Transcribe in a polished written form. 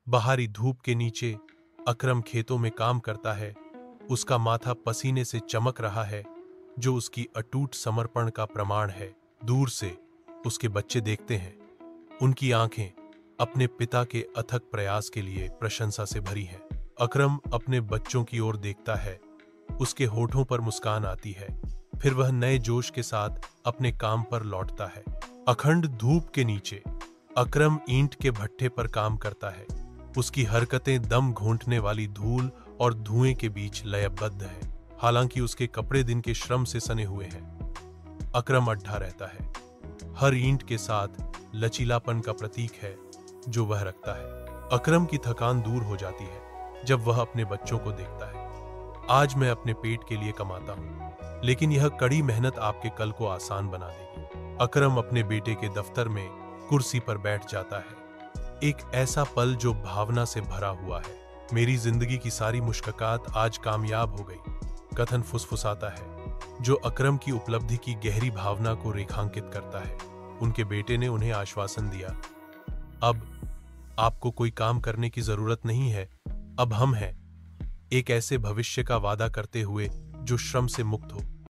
बाहरी धूप के नीचे अकरम खेतों में काम करता है। उसका माथा पसीने से चमक रहा है, जो उसकी अटूट समर्पण का प्रमाण है। दूर से उसके बच्चे देखते हैं। उनकी आंखें अपने पिता के अथक प्रयास के लिए प्रशंसा से भरी हैं। अकरम अपने बच्चों की ओर देखता है। उसके होठों पर मुस्कान आती है। फिर वह नए जोश के साथ अपने काम पर लौटता है। अखंड धूप के नीचे अकरम ईंट के भट्ठे पर काम करता है। उसकी हरकतें दम घोंटने वाली धूल और धुएं के बीच लयबद्ध है। हालांकि उसके कपड़े दिन के श्रम से सने हुए हैं, अकरम अड्ढा रहता है। हर ईंट के साथ लचीलापन का प्रतीक है जो वह रखता है। अकरम की थकान दूर हो जाती है जब वह अपने बच्चों को देखता है। आज मैं अपने पेट के लिए कमाता हूँ, लेकिन यह कड़ी मेहनत आपके कल को आसान बना देगी। अकरम अपने बेटे के दफ्तर में कुर्सी पर बैठ जाता है। एक ऐसा पल जो भावना से भरा हुआ है। मेरी जिंदगी की सारी मुश्किलात आज कामयाब हो गई, कथन फुसफुसाता है, जो अकरम की उपलब्धि की गहरी भावना को रेखांकित करता है। उनके बेटे ने उन्हें आश्वासन दिया, अब आपको कोई काम करने की जरूरत नहीं है, अब हम हैं। एक ऐसे भविष्य का वादा करते हुए जो श्रम से मुक्त हो,